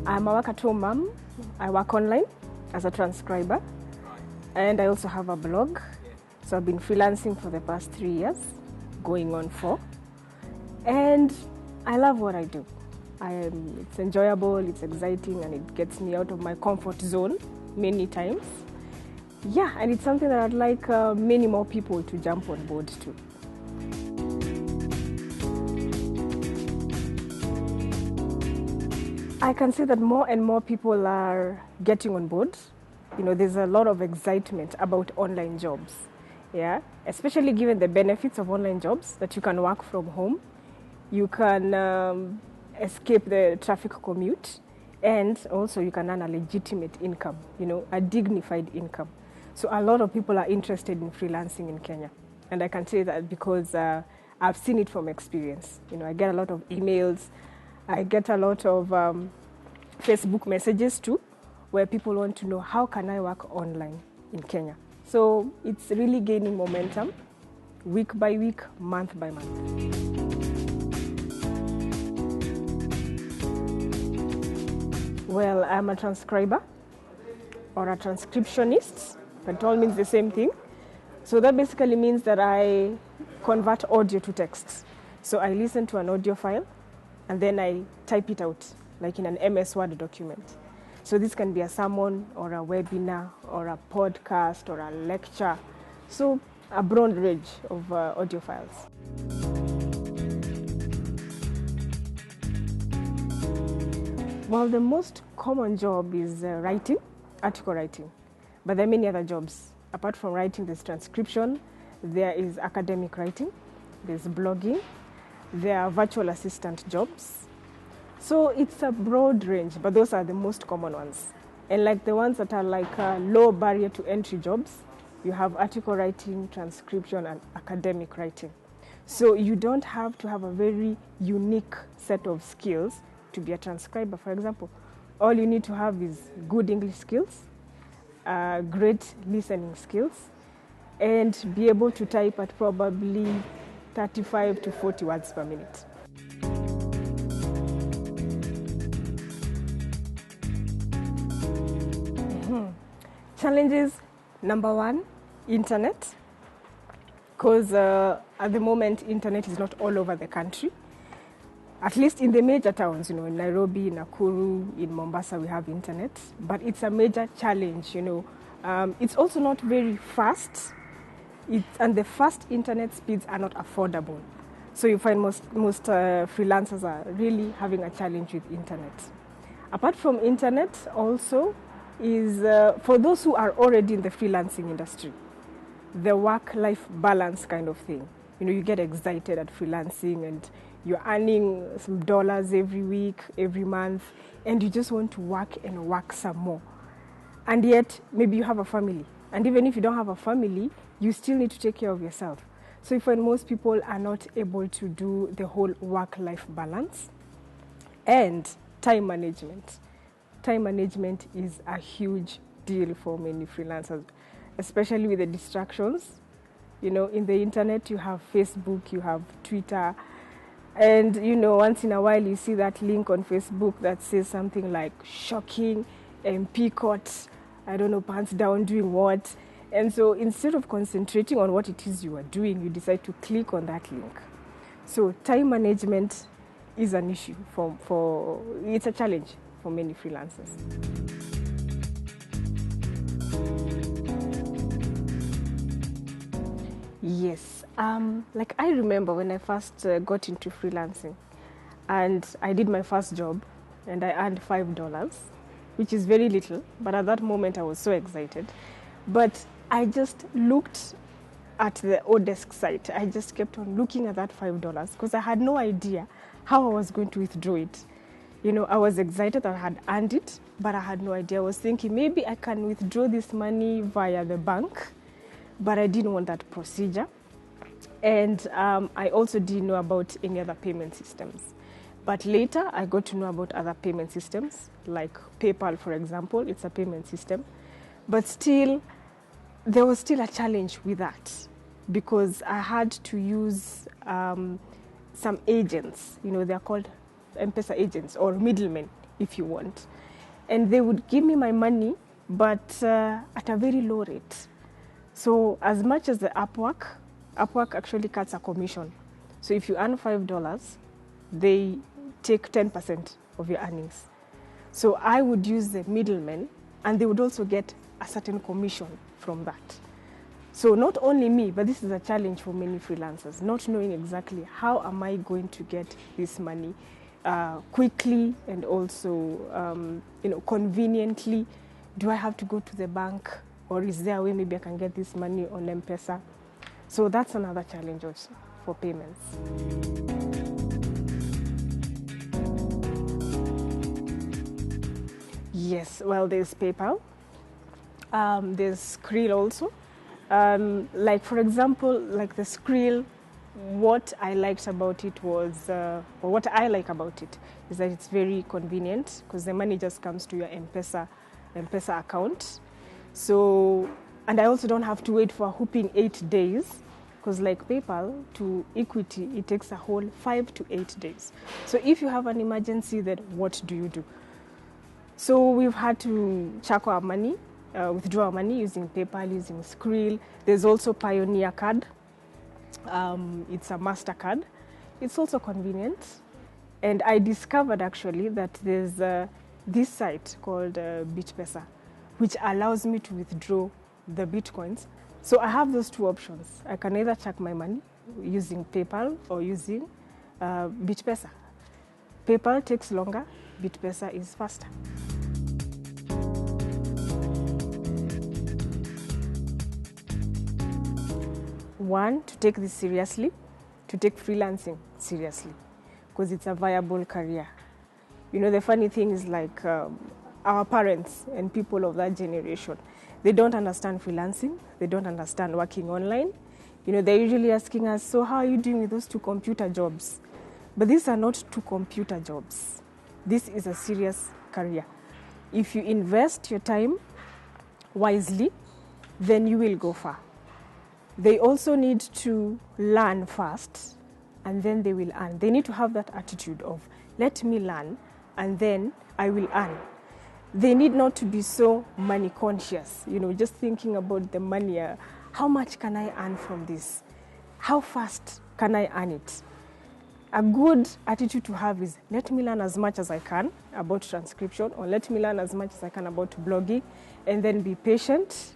I'm a work-at-home mom. I work online as a transcriber, and I also have a blog. So I've been freelancing for the past 3 years, going on 4. And I love what I do. It's enjoyable, it's exciting, and it gets me out of my comfort zone many times. Yeah, and it's something that I'd like many more people to jump on board to. I can see that more and more people are getting on board. There's a lot of excitement about online jobs. Yeah, especially given the benefits of online jobs, that you can work from home, you can escape the traffic commute, and also you can earn a legitimate income, a dignified income. So a lot of people are interested in freelancing in Kenya. And I can say that because I've seen it from experience. I get a lot of emails, I get a lot of Facebook messages too, where people want to know, how can I work online in Kenya? So it's really gaining momentum, week by week, month by month. Well, I'm a transcriber or a transcriptionist. It all means the same thing. So that basically means that I convert audio to text. So I listen to an audio file and then I type it out, like in an MS Word document. So this can be a sermon or a webinar or a podcast or a lecture. So a broad range of audio files. Well, the most common job is writing, article writing. But there are many other jobs. Apart from writing, there's transcription, there is academic writing, there's blogging, there are virtual assistant jobs. So it's a broad range, but those are the most common ones. And like the ones that are like low barrier to entry jobs, you have article writing, transcription, and academic writing. So you don't have to have a very unique set of skills to be a transcriber, for example. All you need to have is good English skills, great listening skills, and be able to type at probably 35 to 40 words per minute. Challenges, number 1, internet. Because at the moment, internet is not all over the country. At least in the major towns, in Nairobi, Nakuru, in Mombasa, we have internet. But it's a major challenge, It's also not very fast. And the fast internet speeds are not affordable. So you find most freelancers are really having a challenge with internet. Apart from internet, also, is for those who are already in the freelancing industry, the work-life balance kind of thing. You get excited at freelancing and you're earning some dollars every week, every month, and you just want to work and work some more. And yet, maybe you have a family. And even if you don't have a family, you still need to take care of yourself. So you find most people are not able to do the whole work-life balance. And time management. Time management is a huge deal for many freelancers, especially with the distractions. In the internet, you have Facebook, you have Twitter, and, once in a while you see that link on Facebook that says something like shocking, MP caught, pants down doing what. And so instead of concentrating on what it is you are doing, you decide to click on that link. So time management is an issue it's a challenge for many freelancers. Yes, I remember when I first got into freelancing, and I did my first job, and I earned $5, which is very little, but at that moment I was so excited. But I just looked at the Odesk site. I just kept on looking at that $5 because I had no idea how I was going to withdraw it. I was excited that I had earned it, but I had no idea. I was thinking maybe I can withdraw this money via the bank, but I didn't want that procedure. And I also didn't know about any other payment systems. But later, I got to know about other payment systems, like PayPal, for example. It's a payment system. But still, there was still a challenge with that because I had to use some agents. They're called M-Pesa agents or middlemen if you want. And they would give me my money, but at a very low rate. So as much as the Upwork actually cuts a commission. So if you earn $5, they take 10% of your earnings. So I would use the middlemen, and they would also get a certain commission from that. So not only me, but this is a challenge for many freelancers, not knowing exactly how am I going to get this money quickly and also conveniently. Do I have to go to the bank, or is there a way maybe I can get this money on BitPesa? So that's another challenge also for payments. Yes, well, there's PayPal. There's Skrill also. Like, for example, like the Skrill, what I liked about it was, or what I like about it is that it's very convenient because the money just comes to your M-Pesa account. So, and I also don't have to wait for a whooping 8 days, because like PayPal to equity, it takes a whole 5 to 8 days. So if you have an emergency, then what do you do? So we've had to check our money, withdraw our money using PayPal, using Skrill. There's also Pioneer Card. It's a MasterCard. It's also convenient. And I discovered actually that there's this site called BitPesa, which allows me to withdraw the Bitcoins. So I have those two options. I can either check my money using PayPal or using BitPesa. PayPal takes longer, BitPesa is faster. One, to take this seriously, to take freelancing seriously, because it's a viable career. You know, the funny thing is like our parents and people of that generation, they don't understand freelancing, they don't understand working online. You know, they're usually asking us, so how are you doing with those 2 computer jobs? But these are not 2 computer jobs. This is a serious career. If you invest your time wisely, then you will go far. They also need to learn first, and then they will earn. They need to have that attitude of, let me learn, and then I will earn. They need not to be so money conscious, you know, just thinking about the money. How much can I earn from this? How fast can I earn it? A good attitude to have is, let me learn as much as I can about transcription, or let me learn as much as I can about blogging, and then be patient,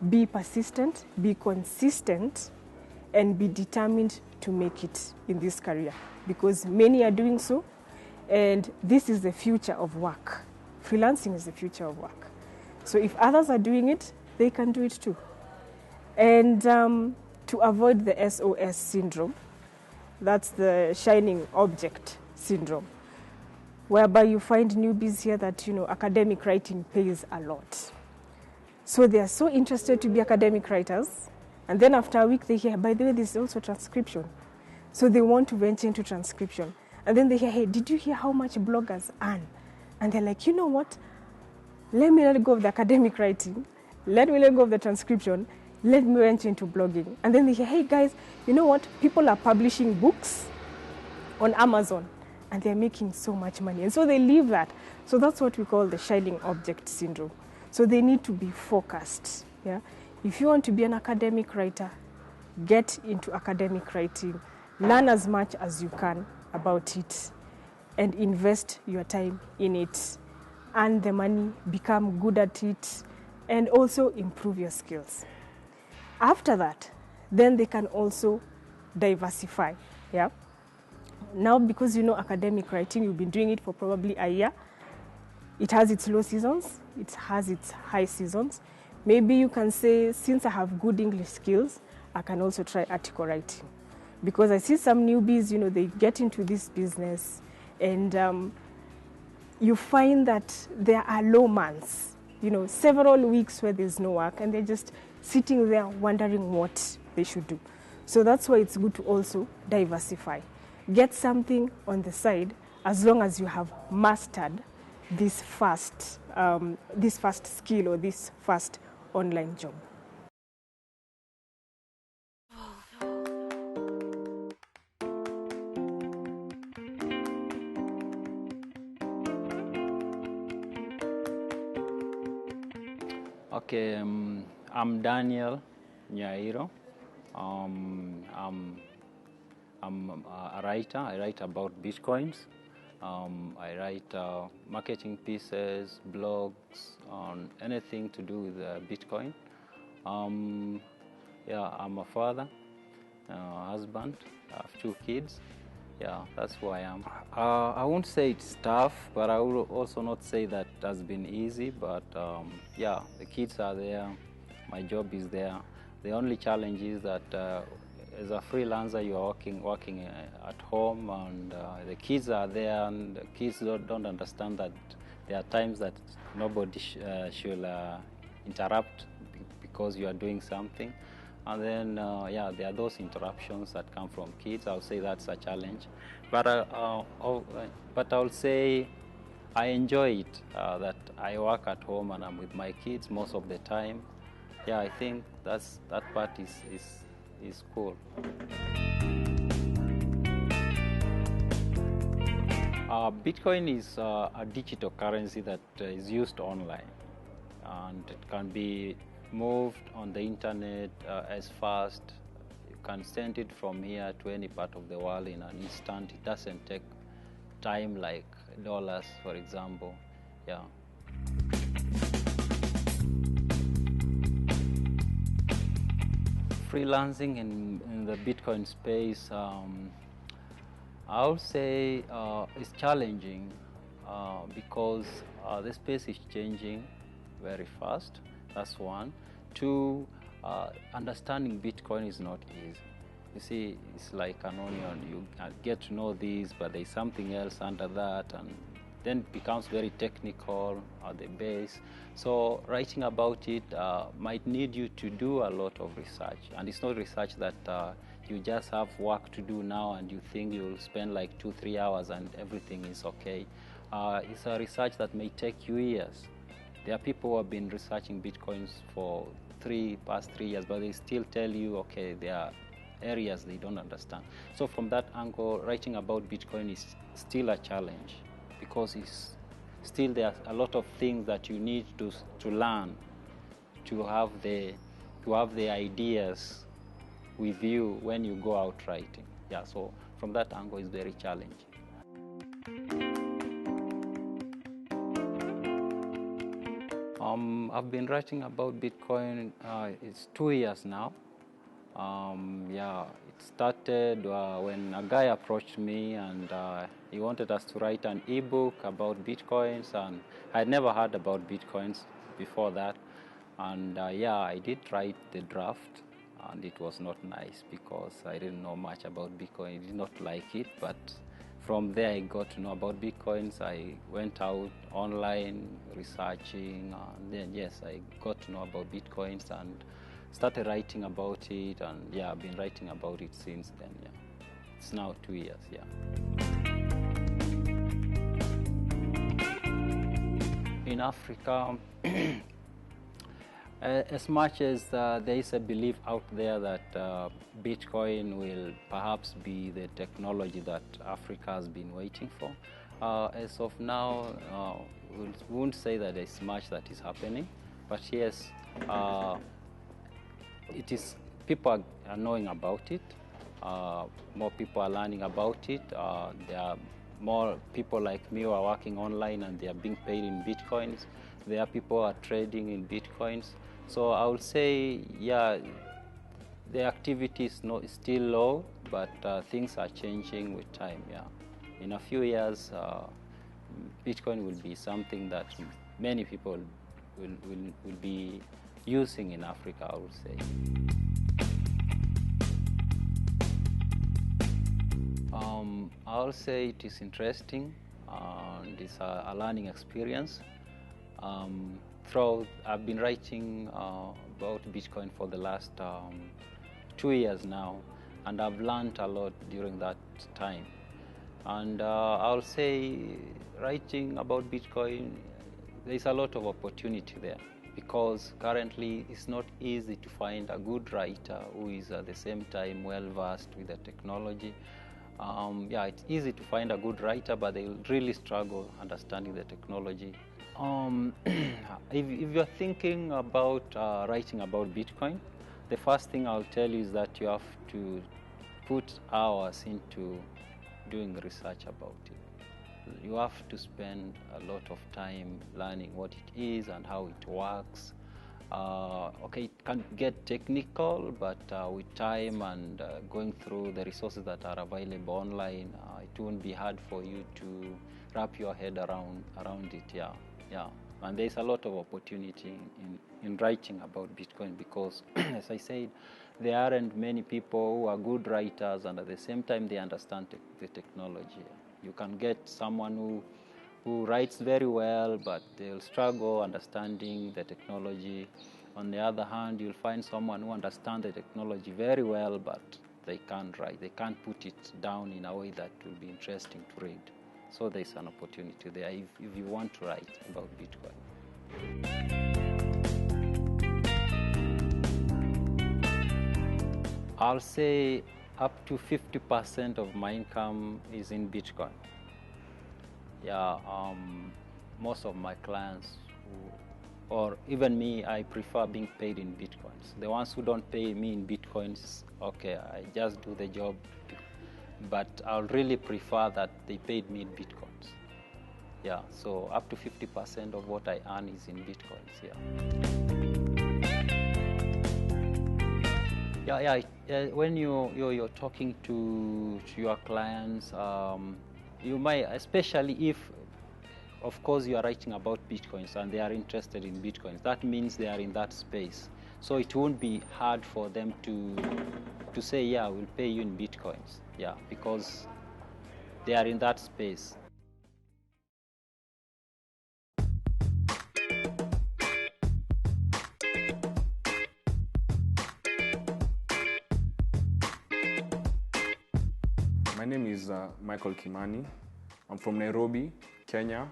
be persistent, be consistent, and be determined to make it in this career, because many are doing so, and this is the future of work. Freelancing is the future of work. So if others are doing it, they can do it too. And to avoid the SOS syndrome, that's the shining object syndrome, whereby you find newbies here that, you know, academic writing pays a lot. So they are so interested to be academic writers, and then after a week they hear, by the way, there's also transcription. So they want to venture into transcription. And then they hear, hey, did you hear how much bloggers earn? And they're like, you know what? Let me let go of the academic writing. Let me let go of the transcription. Let me venture into blogging. And then they hear, hey guys, you know what? People are publishing books on Amazon, and they're making so much money. And so they leave that. So that's what we call the shining object syndrome. So they need to be focused. Yeah? If you want to be an academic writer, get into academic writing. Learn as much as you can about it, and invest your time in it. Earn the money, become good at it, and also improve your skills. After that, then they can also diversify. Yeah. Now, because you know academic writing, you've been doing it for probably a year. It has its low seasons, it has its high seasons. Maybe you can say, since I have good English skills, I can also try article writing. Because I see some newbies, you know, they get into this business, and you find that there are low months, you know, several weeks where there's no work, and they're just sitting there wondering what they should do. So that's why it's good to also diversify. Get something on the side, as long as you have mastered this first skill or this first online job. Okay, I'm Daniel Nyairo. I'm a writer. I write about Bitcoins. I write marketing pieces, blogs, on anything to do with Bitcoin. Yeah, I'm a father, husband. I have 2 kids. Yeah, that's who I am. I won't say it's tough, but I will also not say that it has been easy. But yeah, the kids are there, my job is there. The only challenge is that as a freelancer, you are working at home, and the kids are there, and the kids don't understand that there are times that nobody should interrupt because you are doing something. And then, yeah, there are those interruptions that come from kids. I'll say that's a challenge. But I'll say I enjoy it, that I work at home and I'm with my kids most of the time. Yeah, I think that part is cool. Bitcoin is a digital currency that is used online, and it can be moved on the internet as fast. You can send it from here to any part of the world in an instant. It doesn't take time like dollars, for example. Yeah. Freelancing in the Bitcoin space, I would say it's challenging because the space is changing very fast. That's one. Two, understanding Bitcoin is not easy. You see, it's like an onion. You get to know this, but there's something else under that, and then it becomes very technical at the base. So writing about it might need you to do a lot of research, and it's not research that you just have work to do now and you think you'll spend like 2-3 hours and everything is okay. It's a research that may take you years. There are people who have been researching Bitcoins for past 3 years, but they still tell you, okay, there are areas they don't understand. So from that angle, writing about Bitcoin is still a challenge, because it's still there are a lot of things that you need to learn to have the ideas with you when you go out writing. Yeah, so from that angle, it's very challenging. I've been writing about Bitcoin. It's 2 years now. Yeah, it started when a guy approached me, and he wanted us to write an ebook about Bitcoins, and I had never heard about Bitcoins before that. And yeah, I did write the draft, and it was not nice because I didn't know much about Bitcoin. I did not like it, but from there I got to know about Bitcoins. I went out online researching, and then yes, I got to know about Bitcoins and started writing about it, and yeah, I've been writing about it since then. Yeah, it's now 2 years. Yeah. In Africa, as much as there is a belief out there that Bitcoin will perhaps be the technology that Africa has been waiting for, as of now, we won't say that there's much that is happening, but yes, it is. People are knowing about it. More people are learning about it. There are more people like me who are working online and they are being paid in Bitcoins. There are people who are trading in Bitcoins. So I would say, yeah, the activity is still low, but things are changing with time. Yeah, in a few years, Bitcoin will be something that many people will be using in Africa, I would say. I'll say it is interesting, and it's a learning experience. I've been writing about Bitcoin for the last 2 years now, and I've learned a lot during that time. And I'll say writing about Bitcoin, there's a lot of opportunity there, because currently it's not easy to find a good writer who is at the same time well versed with the technology. Yeah, it's easy to find a good writer, but they really struggle understanding the technology. If you're thinking about writing about Bitcoin, the first thing I'll tell you is that you have to put hours into doing research about it. You have to spend a lot of time learning what it is and how it works. Okay, it can get technical, but with time and going through the resources that are available online, it won't be hard for you to wrap your head around it. Yeah. And there's a lot of opportunity in writing about Bitcoin because, as I said, there aren't many people who are good writers, and at the same time they understand the technology. You can get someone who writes very well, but they'll struggle understanding the technology. On the other hand, you'll find someone who understands the technology very well, but they can't write. They can't put it down in a way that will be interesting to read. So there's an opportunity there if you want to write about Bitcoin. I'll say up to 50% of my income is in Bitcoin. Yeah, most of my clients, or even me, I prefer being paid in Bitcoins. The ones who don't pay me in Bitcoins, okay, I just do the job, but I'll really prefer that they paid me in Bitcoins. Yeah, so up to 50% of what I earn is in Bitcoins, when you're talking to your clients, you might, especially if, of course, you are writing about Bitcoins and they are interested in Bitcoins, that means they are in that space. So it won't be hard for them to say, yeah, we'll pay you in Bitcoins, yeah, because they are in that space. My name is Michael Kimani. I'm from Nairobi, Kenya,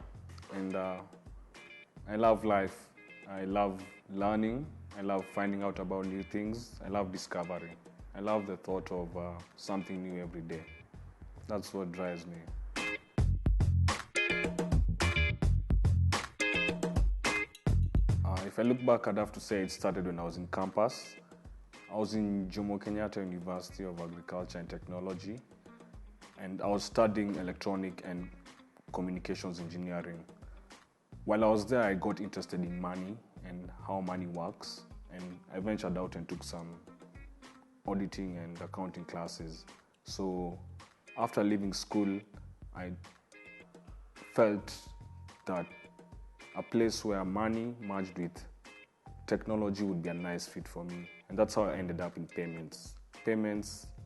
and I love life. I love learning. I love finding out about new things. I love discovery. I love the thought of something new every day. That's what drives me. If I look back, I'd have to say it started when I was in campus. I was in Jomo Kenyatta University of Agriculture and Technology, and I was studying electronic and communications engineering. While I was there, I got interested in money and how money works, and I ventured out and took some auditing and accounting classes. So after leaving school, I felt that a place where money merged with technology would be a nice fit for me. And that's how I ended up in payments,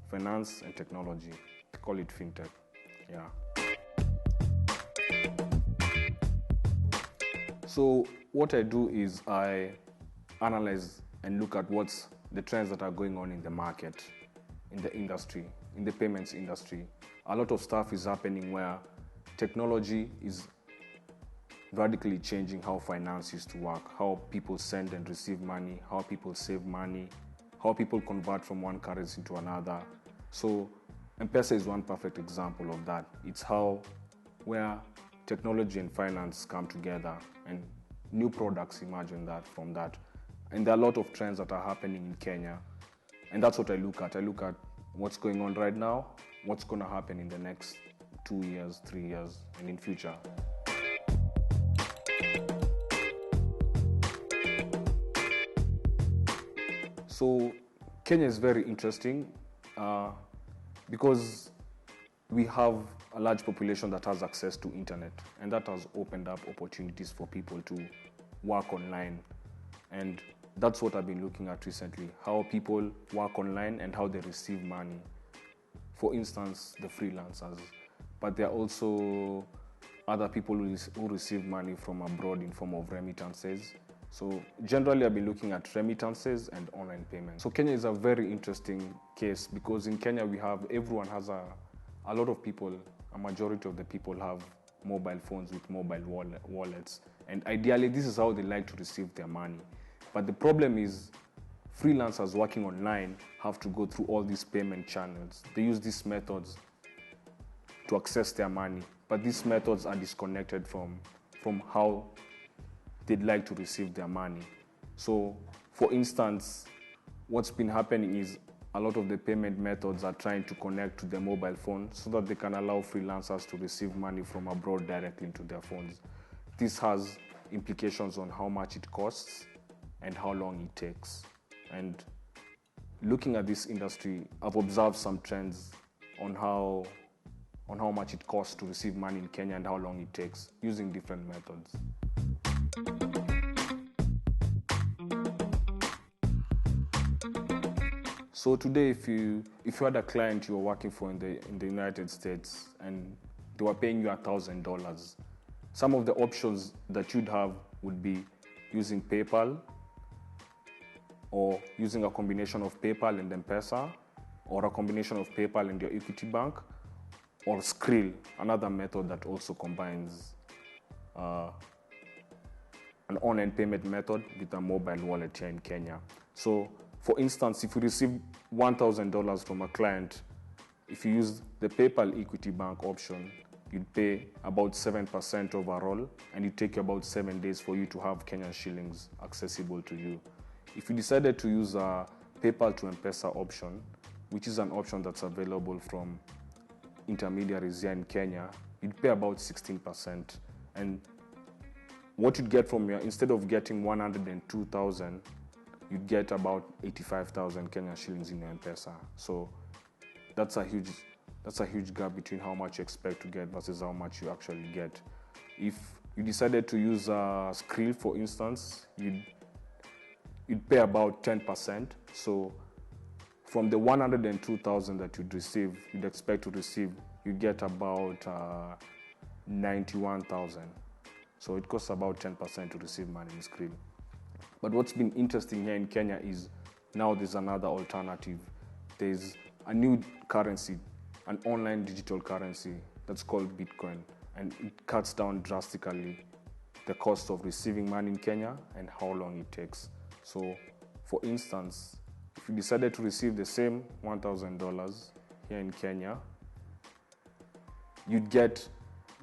finance, and technology. They call it fintech. Yeah. So what I do is I analyze and look at what's the trends that are going on in the market, in the industry, in the payments industry. A lot of stuff is happening where technology is radically changing how finance used to work, how people send and receive money, how people save money, how people convert from one currency to another. So M-Pesa is one perfect example of that. It's where technology and finance come together and new products emerge from that. And there are a lot of trends that are happening in Kenya. And that's what I look at. I look at what's going on right now, what's going to happen in the next 2 years, 3 years, and in future. So Kenya is very interesting because we have a large population that has access to internet, and that has opened up opportunities for people to work online. And that's what I've been looking at recently, how people work online and how they receive money. For instance, the freelancers, but there are also other people who receive money from abroad in form of remittances. So generally I've been looking at remittances and online payments. So Kenya is a very interesting case because in Kenya everyone has a lot of people, a majority of the people have mobile phones with mobile wallets. And ideally this is how they like to receive their money. But the problem is freelancers working online have to go through all these payment channels. They use these methods to access their money, but these methods are disconnected from how they'd like to receive their money. So, for instance, what's been happening is a lot of the payment methods are trying to connect to their mobile phone so that they can allow freelancers to receive money from abroad directly into their phones. This has implications on how much it costs and how long it takes. And looking at this industry, I've observed some trends on how much it costs to receive money in Kenya and how long it takes using different methods. So today, if you had a client you were working for in the United States and they were paying you $1,000, some of the options that you'd have would be using PayPal, or using a combination of PayPal and BitPesa, or a combination of PayPal and your Equity Bank, or Skrill, another method that also combines an online payment method with a mobile wallet here in Kenya. So, for instance, if you receive $1,000 from a client, if you use the PayPal Equity Bank option, you'd pay about 7% overall, and it take you about 7 days for you to have Kenyan shillings accessible to you. If you decided to use a PayPal to BitPesa option, which is an option that's available from intermediaries here in Kenya, you'd pay about 16%. And what you'd get from instead of getting 102,000, you'd get about 85,000 Kenyan shillings in your BitPesa. So that's a huge gap between how much you expect to get versus how much you actually get. If you decided to use Skrill, for instance, you'd pay about 10%. So from the 102,000 that you'd expect to receive, you get about 91,000. So it costs about 10% to receive money in Skrill. But what's been interesting here in Kenya is now there's another alternative. There's a new currency, an online digital currency that's called Bitcoin, and it cuts down drastically the cost of receiving money in Kenya and how long it takes. So, for instance, if you decided to receive the same $1,000 here in Kenya, you'd get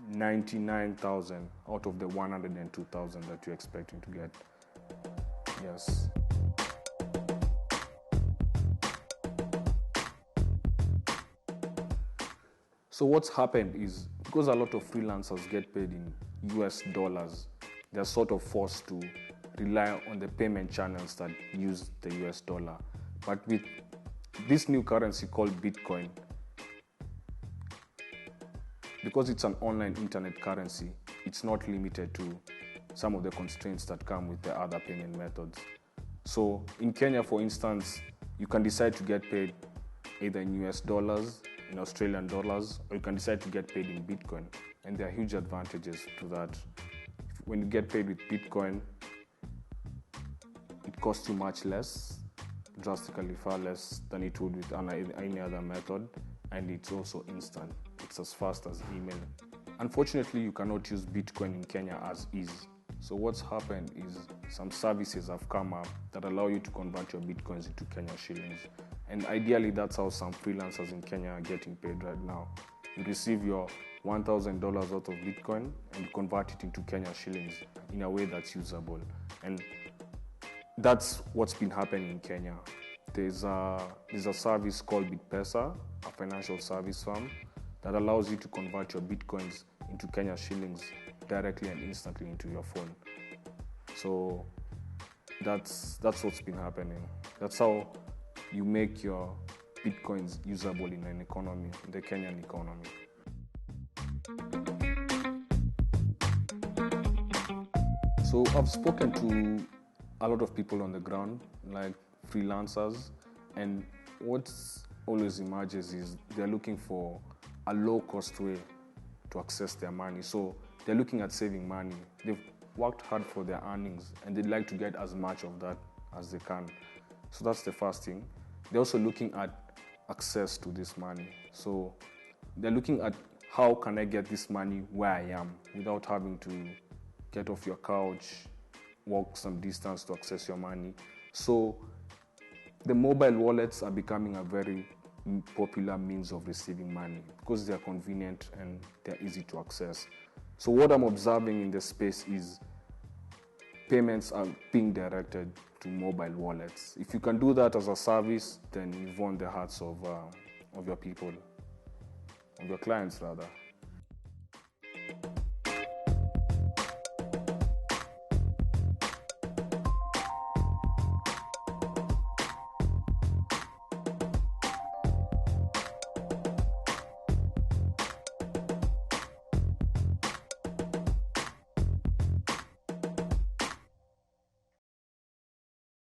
99,000 out of the 102,000 that you're expecting to get. Yes. So what's happened is, because a lot of freelancers get paid in US dollars, they're sort of forced to rely on the payment channels that use the US dollar. But with this new currency called Bitcoin, because it's an online internet currency, it's not limited to some of the constraints that come with the other payment methods. So in Kenya, for instance, you can decide to get paid either in US dollars, in Australian dollars, or you can decide to get paid in Bitcoin. And there are huge advantages to that. When you get paid with Bitcoin, it costs you much less, drastically far less than it would with any other method, and it's also instant. It's as fast as email. Unfortunately, you cannot use Bitcoin in Kenya as is. So what's happened is some services have come up that allow you to convert your Bitcoins into Kenya shillings. And ideally, that's how some freelancers in Kenya are getting paid right now. You receive your $1,000 out of Bitcoin and you convert it into Kenya shillings in a way that's usable. And that's what's been happening in Kenya. There's a service called BitPesa, a financial service firm, that allows you to convert your Bitcoins into Kenya shillings directly and instantly into your phone. So that's what's been happening. That's how you make your Bitcoins usable in an economy, in the Kenyan economy. So I've spoken to a lot of people on the ground, like freelancers, and what always emerges is they're looking for a low-cost way to access their money. So they're looking at saving money. They've worked hard for their earnings, and they'd like to get as much of that as they can. So that's the first thing. They're also looking at access to this money. So they're looking at, how can I get this money where I am without having to get off your couch, walk some distance to access your money. So the mobile wallets are becoming a very popular means of receiving money because they are convenient and they're easy to access. So what I'm observing in the space is payments are being directed to mobile wallets. If you can do that as a service, then you've won the hearts of your people, of your clients rather.